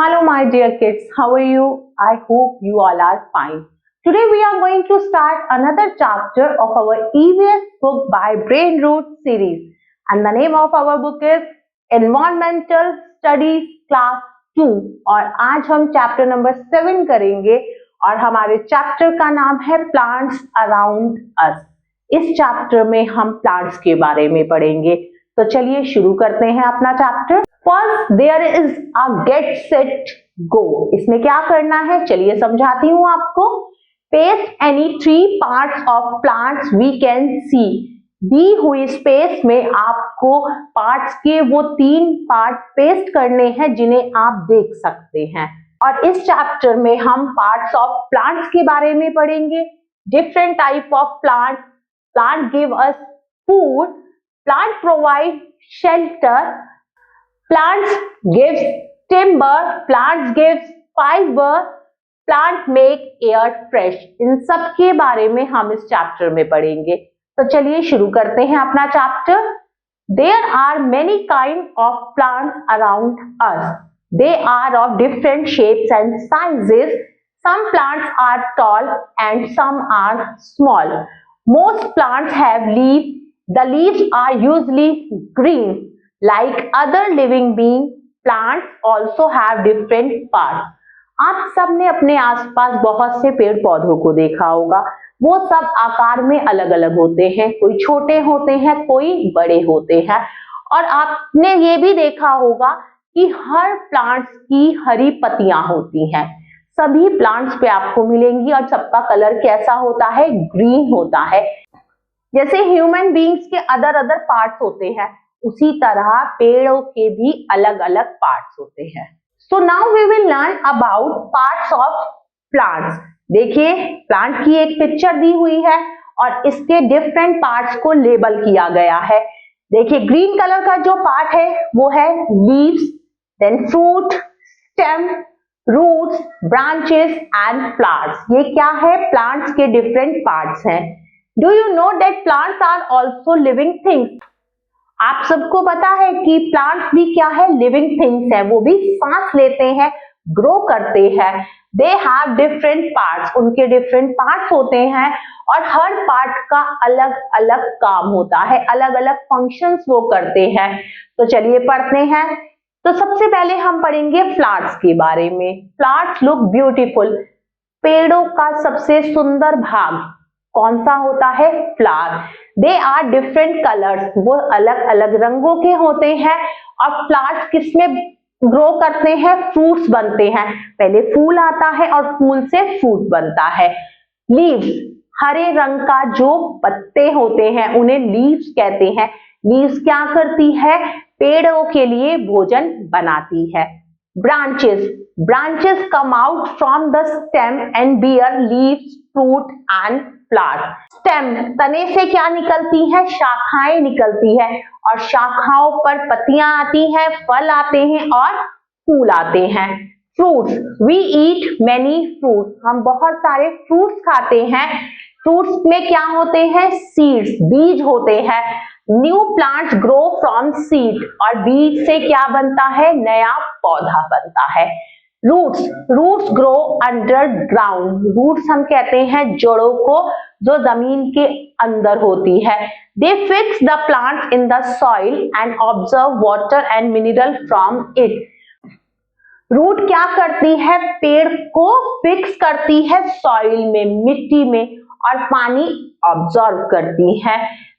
Hello, my dear kids. How are you? I hope you all are fine. Today, we are going to start another chapter of our EVS book by Brain Root series. And the name of our book is Environmental Studies Class 2. और आज हम chapter number 7 करेंगे और हमारे chapter का नाम है Plants Around Us. इस चैप्टर में हम प्लांट्स के बारे में पढ़ेंगे. तो चलिए शुरू करते हैं अपना chapter. First there is a get set go. इसमें क्या करना है चलिए समझाती हूँ आपको. Paste any 3 parts of plants we can see. दी हुई स्पेस में आपको पार्ट्स के वो 3 पार्ट पेस्ट करने हैं जिन्हें आप देख सकते हैं. और इस चैप्टर में हम पार्ट्स ऑफ प्लांट्स के बारे में पढ़ेंगे. Different type of plant. Plant give us food. Plant provide shelter. Plants gives timber, plants gives fiber, plant make air fresh. इन सब के बारे में हम इस चैप्टर में पढ़ेंगे. तो चलिए शुरू करते हैं अपना chapter. There are many kinds of plants around us. They are of different shapes and sizes. Some plants are tall and some are small. Most plants have leaves. The leaves are usually green. Like other living beings, plants also have different parts. आप सबने अपने आसपास बहुत से पेड़ पौधों को देखा होगा. वो सब आकार में अलग अलग होते हैं. कोई छोटे होते हैं, कोई बड़े होते हैं. और आपने ये भी देखा होगा कि हर प्लांट्स की हरी पत्तियां होती हैं. सभी प्लांट्स पे आपको मिलेंगी और सबका कलर कैसा होता है? ग्रीन होता है. जैसे ह्यूमन बीइंग्स के अदर पार्ट्स होते हैं, उसी तरह पेड़ों के भी अलग अलग पार्ट्स होते हैं. So now we will learn about parts of plants. देखिए प्लांट की एक पिक्चर दी हुई है और इसके डिफरेंट पार्ट्स को लेबल किया गया है. देखिए ग्रीन कलर का जो पार्ट है वो है leaves, then fruit, stem, roots, branches and flowers. ये क्या है? प्लांट्स के डिफरेंट पार्ट्स हैं. Do you know that plants are also living things. आप सबको पता है कि प्लांट्स भी क्या है? लिविंग थिंग्स है. वो भी सांस लेते हैं, ग्रो करते हैं. They have different parts. उनके डिफरेंट पार्ट्स होते हैं और हर पार्ट का अलग अलग काम होता है, अलग अलग फंक्शंस वो करते हैं. तो चलिए पढ़ते हैं. तो सबसे पहले हम पढ़ेंगे फ्लावर्स के बारे में. Flowers look beautiful. पेड़ों का सबसे सुंदर भाग कौन सा होता है? Flower. They are different colours. वो अलग अलग रंगों के होते हैं. और फ्लावर्स किसमें ग्रो करते हैं? फ्रूट्स बनते हैं. पहले फूल आता है और फूल से फ्रूट बनता है. लीव्स, हरे रंग का जो पत्ते होते हैं उन्हें लीव्स कहते हैं. लीव्स क्या करती है? पेड़ों के लिए भोजन बनाती है. Branches, branches come out from the stem and bear leaves, fruit and flower. Stem, तने से क्या निकलती है? शाखाएं निकलती है और शाखाओं पर पत्तियां आती हैं, फल आते हैं और फूल आते हैं. Fruits, we eat many fruits. हम बहुत सारे फ्रूट्स खाते हैं. फ्रूट्स में क्या होते हैं? सीड्स, बीज होते हैं. New plants grow from seed. और बीज से क्या बनता है? नया पौधा बनता है. Roots, roots grow underground. Roots हम कहते हैं जड़ों को जो जमीन के अंदर होती है. They fix the plant in the soil and observe water and mineral from it. Root क्या करती है? पेड़ को फिक्स करती है सॉइल में, मिट्टी में, और पानी ऑब्जर्व करती है.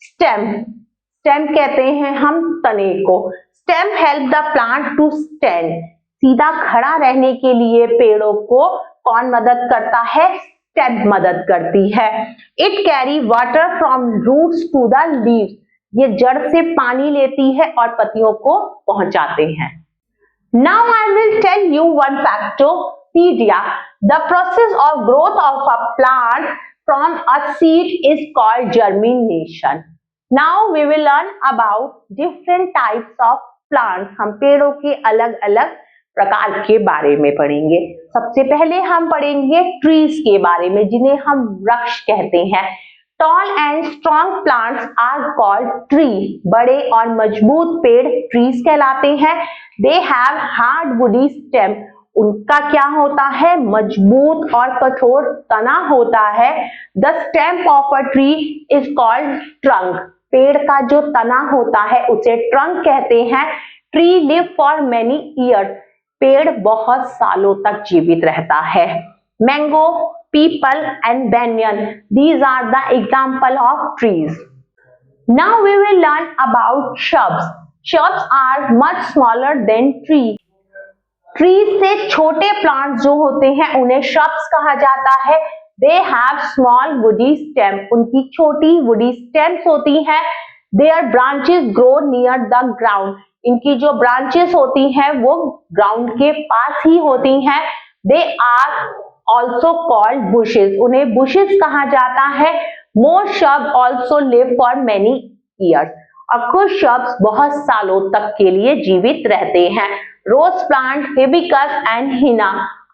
स्टेम, स्टेम कहते हैं हम तने को. Stem help the plant to stand. सीधा खड़ा रहने के लिए पेड़ों को कौन मदद करता है? स्टेम मदद करती है. It carry water from roots to the leaves. ये जड़ से पानी लेती है और पत्तियों को पहुंचाते हैं. Now I will tell you one factopedia. The process of growth of a plant from a seed is called germination. Now we will learn about different types of plants. हम पेड़ों के अलग अलग प्रकार के बारे में पढ़ेंगे. सबसे पहले हम पढ़ेंगे ट्रीज के बारे में, जिन्हें हम वृक्ष कहते हैं. Tall and strong plants are called tree. बड़े और मजबूत पेड़ ट्रीज कहलाते हैं. They have hard woody stem. उनका क्या होता है, मजबूत और कठोर तना होता है। The stem of a tree is called trunk. पेड़ का जो तना होता है उसे ट्रंक कहते हैं। Tree live for many years. पेड़ बहुत सालों तक जीवित रहता है। Mango, people and banyan, these are the example of trees. Now we will learn about shrubs. Shrubs are much smaller than trees. Trees से छोटे प्लांट्स जो होते हैं उन्हें shrubs कहा जाता है। They have small woody stem. उनकी छोटी woody stems होती हैं। Their branches grow near the ground. इनकी जो branches होती हैं वो ground के पास ही होती हैं। They are also called bushes. उन्हें bushes कहा जाता है। Most shrubs also live for many years. और कुछ shrubs बहुत सालों तक के लिए जीवित रहते हैं। Rose plant, hibiscus and henna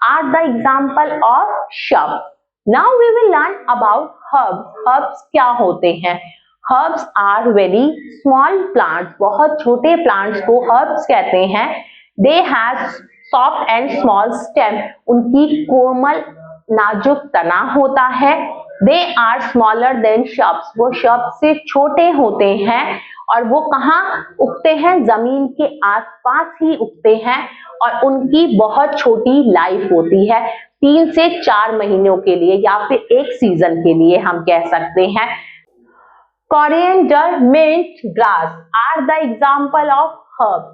are the example of shrubs. Now we will learn about herbs. Herbs क्या होते हैं? Herbs are very small plants. बहुत छोटे plants को herbs कहते हैं। They have soft and small stem. उनकी कोमल नाजुक तना होता है। They are smaller than shrubs. वो shrubs से छोटे होते हैं और वो कहाँ उगते हैं? जमीन के आसपास ही उगते हैं और उनकी बहुत छोटी लाइफ होती है, 3 से 4 महीनों के लिए या फिर एक सीजन के लिए हम कह सकते हैं। Coriander, mint, grass are the example of herbs.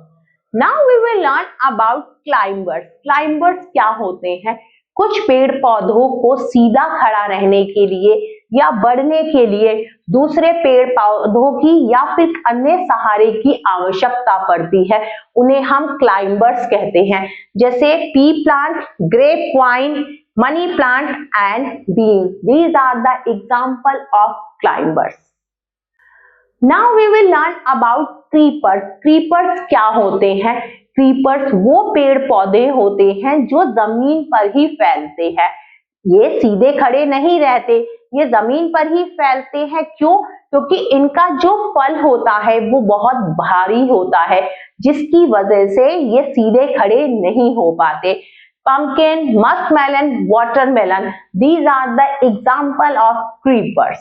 Now we will learn about climbers. Climbers क्या होते हैं? कुछ पेड़ पौधों को सीधा खड़ा रहने के लिए या बढ़ने के लिए दूसरे पेड़ पौधों की या फिर अन्य सहारे की आवश्यकता पड़ती है, उन्हें हम क्लाइंबर्स कहते हैं। जैसे pea plant, grape vine, money plant and beans, these are the example of climbers. Now we will learn about creepers. क्रीपर्स क्या होते हैं? क्रीपर्स वो पेड़ पौधे होते हैं जो जमीन पर ही फैलते हैं। ये सीधे खड़े नहीं रहते, ये जमीन पर ही फैलते हैं। क्यों? क्योंकि इनका जो फल होता है वो बहुत भारी होता है, जिसकी वजह से ये सीधे खड़े नहीं हो पाते। Pumpkin, muskmelon, watermelon, these are the example of creepers.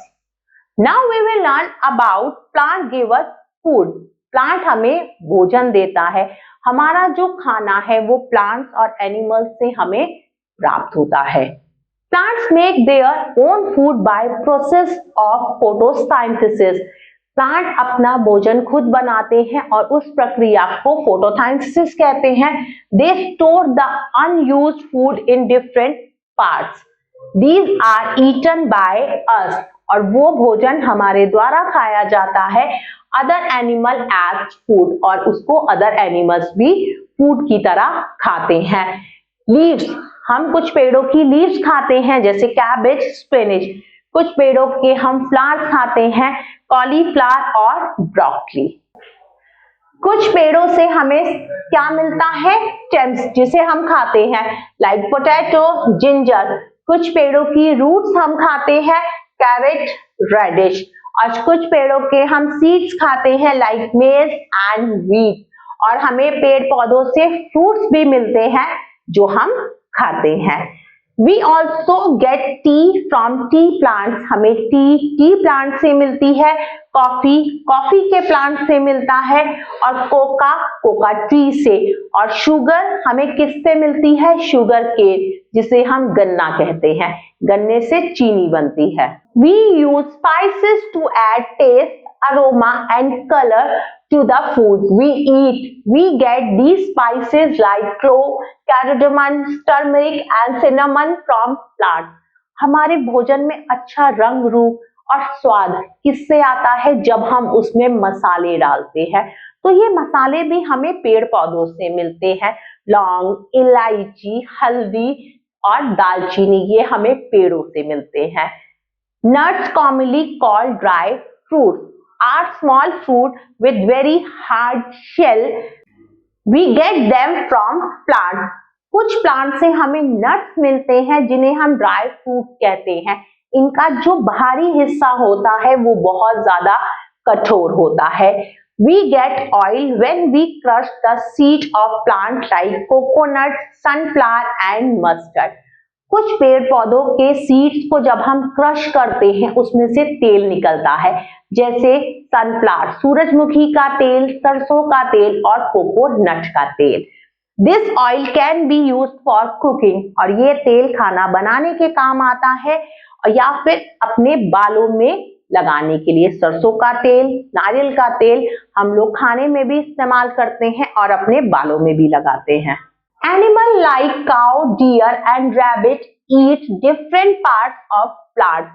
Now we will learn about plant give us food. Plant हमें भोजन देता है। हमारा जो खाना है वो प्लांट्स और एनिमल्स से हमें प्राप्त होता है। Plants make their own food by process of photosynthesis. Plant अपना भोजन खुद बनाते हैं और उस प्रक्रिया को फोटोसिंथेसिस कहते हैं। They store the unused food in different parts. These are eaten by us. और वो भोजन हमारे द्वारा खाया जाता है अदर एनिमल एज फूड, और उसको अदर एनिमल्स भी फूड की तरह खाते हैं। लीव्स, हम कुछ पेड़ों की लीव्स खाते हैं जैसे कैबेज, स्पिनिच। कुछ पेड़ों के हम फ्लावर्स खाते हैं, कॉलीफ्लावर और ब्रोकली। कुछ पेड़ों से हमें क्या मिलता है? स्टेम्स, जिसे हम खाते हैं, लाइक पोटैटो, जिंजर। कुछ पेड़ों की रूट्स हम खाते हैं, कैरेट, रेडिश। और कुछ पेड़ों के हम सीड्स खाते हैं, लाइक मेज एंड व्हीट। और हमें पेड़ पौधों से फ्रूट्स भी मिलते हैं जो हम खाते हैं। We also get tea from tea plants. हमें टी प्लांट से मिलती है। कॉफी के प्लांट से मिलता है। और कोका ट्री से। और शुगर हमें किससे मिलती है? शुगर केन, जिसे हम गन्ना कहते हैं। गन्ने से चीनी बनती है। We use spices to add taste, aroma and color to the food we eat. We get these spices like clove, cardamom, turmeric and cinnamon from plants. हमारे भोजन में अच्छा रंग, रूप और स्वाद किससे आता है? जब हम उसमें मसाले डालते हैं। तो ये मसाले भी हमें पेड़ पौधों से मिलते हैं। लौंग, इलायची, हल्दी और दालचीनी, ये हमें पेड़ों से मिलते हैं। Nuts, commonly called dry fruits, are small fruit with very hard shell. We get them from plants. कुछ प्लांट से हमें नट्स मिलते हैं जिन्हें हम ड्राई फ्रूट कहते हैं। इनका जो बाहरी हिस्सा होता है वो बहुत ज्यादा कठोर होता है। We get oil when we crush the seed of plant like coconut, sunflower and mustard. कुछ पेड़ पौधों के सीड्स को जब हम क्रश करते हैं उसमें से तेल निकलता है, जैसे सनफ्लावर सूरजमुखी का तेल, सरसों का तेल और कोकोनट का तेल। This oil can be used for cooking, और ये तेल खाना बनाने के काम आता है या फिर अपने बालों में लगाने के लिए। सरसों का तेल, नारियल का तेल हम लोग खाने में भी इस्तेमाल करते हैं और अपने बालों में भी लगाते हैं। Animal like cow, deer and rabbit eat different parts of plant.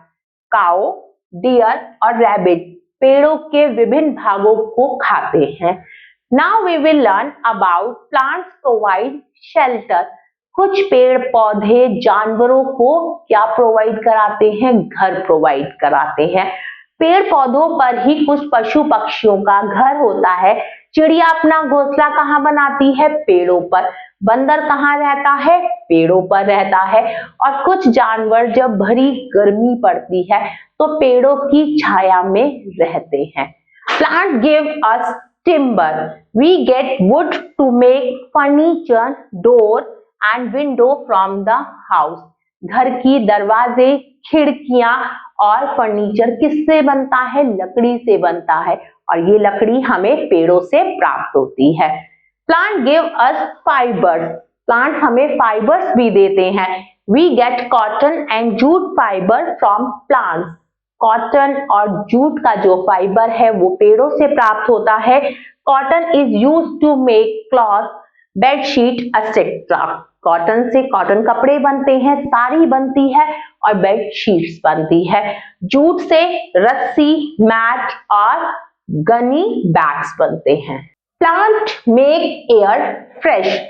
Cow, deer और रैबिट पेड़ों के विभिन्न भागों को खाते हैं। Now we will learn about plants provide shelter. कुछ पेड़ पौधे जानवरों को क्या प्रोवाइड कराते हैं? घर प्रोवाइड कराते हैं। पेड़ पौधों पर ही कुछ पशु पक्षियों का घर होता है। चिड़िया अपना घोंसला कहाँ बनाती है? पेड़ों पर। बंदर कहाँ रहता है? पेड़ों पर रहता है। और कुछ जानवर जब भरी गर्मी पड़ती है तो पेड़ों की छाया में रहते हैं। Plants give us timber. We get wood to make furniture, door and window from the house. घर की दरवाजे, खिड़कियां और फर्नीचर किससे बनता है? लकड़ी से बनता है, और ये लकड़ी हमें पेड़ों से प्राप्त होती है। Plant give us fibers. Plants हमें फाइबर्स भी देते हैं। We get cotton and jute fiber from plants. Cotton और जूट का जो फाइबर है वो पेड़ों से प्राप्त होता है। Cotton is used to make cloth, bedsheet etcetera. Cotton से कॉटन कपड़े बनते हैं, साड़ी बनती है और बेडशीट्स बनती है। जूट से रस्सी, मैट और गनी बैग्स बनते हैं। Plant make air fresh.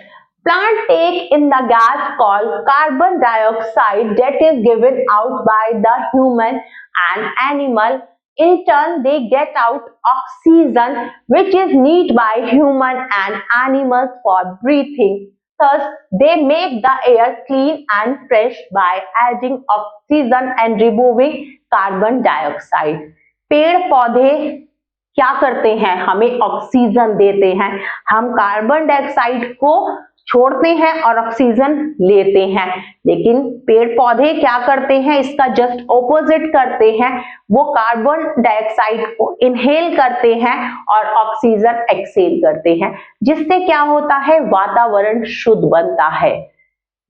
Plant take in the gas called carbon dioxide that is given out by the human and animal. In turn, they get out oxygen which is needed by human and animals for breathing. Thus, they make the air clean and fresh by adding oxygen and removing carbon dioxide. पेड़ पौधे क्या करते हैं? हमें oxygen देते हैं। हम carbon dioxide को छोड़ते हैं और ऑक्सीजन लेते हैं, लेकिन पेड़ पौधे क्या करते हैं? इसका जस्ट ऑपोजिट करते हैं। वो कार्बन डाइऑक्साइड को इनहेल करते हैं और ऑक्सीजन एक्सहेल करते हैं, जिससे क्या होता है? वातावरण शुद्ध बनता है।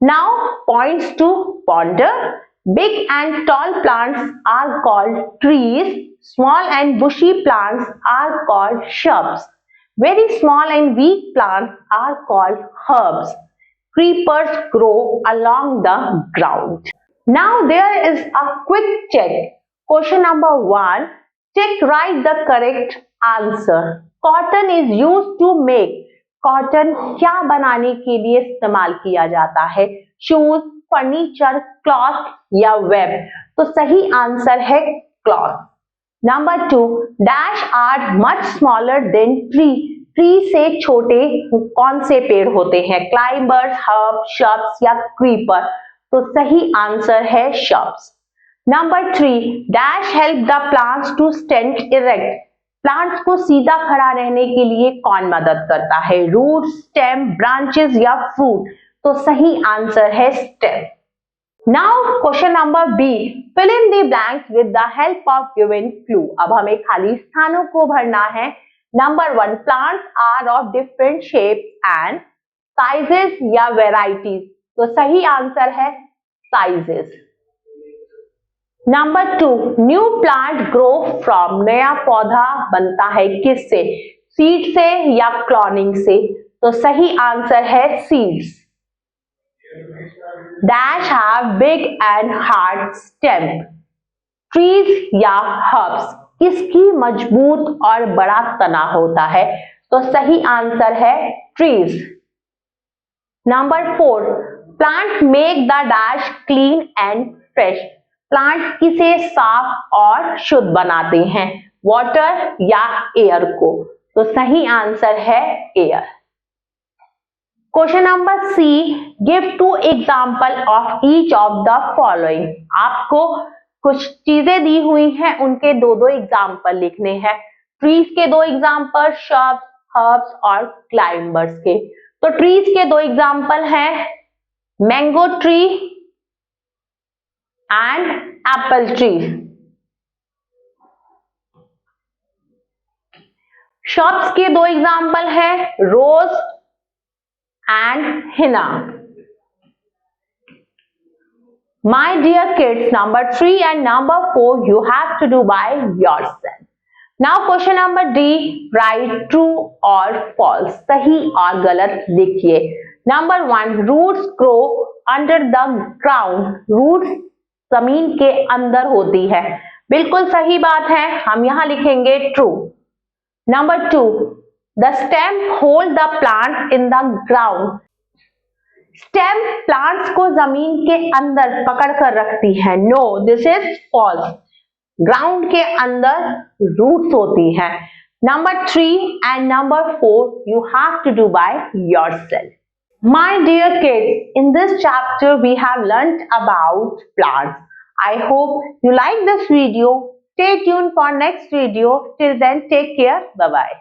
Now points to ponder. Big and tall plants are called trees. Small and bushy plants are called shrubs. Very small and weak plants are called herbs. Creepers grow along the ground. Now there is a quick check. Question number 1. Check right the correct answer. Cotton is used to make. Cotton क्या बनाने के लिए इस्तेमाल किया जाता है? Shoes, furniture, cloth या web? तो सही आंसर है cloth. Number 2. Dash are much smaller than tree. Tree से छोटे कौन से पेड़ होते हैं? क्लाइंबर्स, हर्ब, शब्स या क्रीपर? तो सही आंसर है shrubs. Number 3. Dash help the plants to stand erect. Plants को सीधा खड़ा रहने के लिए कौन मदद करता है? रूट, स्टेम, ब्रांचेस या फ्रूट? तो सही आंसर है stem. Now question number B. Fill in the blanks with the help of given clue. अब हमें खाली स्थानों को भरना है। Number 1. Plants are of different shape and sizes या वेराइटीज? तो सही आंसर है sizes. Number 2. New plant grow from. नया पौधा बनता है किससे? सीड से या क्लोनिंग से? तो सही आंसर है seeds. Dash have big and hard stem. Trees या हर्ब्स? किसकी मजबूत और बड़ा तना होता है? तो सही आंसर है trees. Number 4. Plant make the dash clean and fresh. Plant किसे साफ और शुद्ध बनाते हैं? वाटर या एयर को? तो सही आंसर है air. Question number C. Give 2 example of each of the following. आपको कुछ चीजें दी हुई हैं, उनके 2 एग्जाम्पल लिखने हैं। ट्रीज के दो एग्जाम्पल श्रब्स, हर्ब्स और क्लाइंबर्स के। तो ट्रीज के दो एग्जाम्पल हैं mango tree and apple tree. Shrubs के दो एग्जाम्पल हैं rose and henna. My dear kids, number 3 and number 4 you have to do by yourself. Now question number D, write true or false. सही और गलत लिखिए। Number 1, roots grow under the ground. Roots जमीन के अंदर होती है, बिल्कुल सही बात है, हम यहाँ लिखेंगे true. Number 2, the stem hold the plant in the ground. Stem plants को जमीन के अंदर पकड़ कर रखती है। No, this is false. Ground के अंदर रूट्स होती हैं। Number 3 and number 4 you have to do by yourself. My dear kids, in this chapter we have learned about plants. I hope you like this video. Stay tuned for next video. Till then, take care. Bye bye.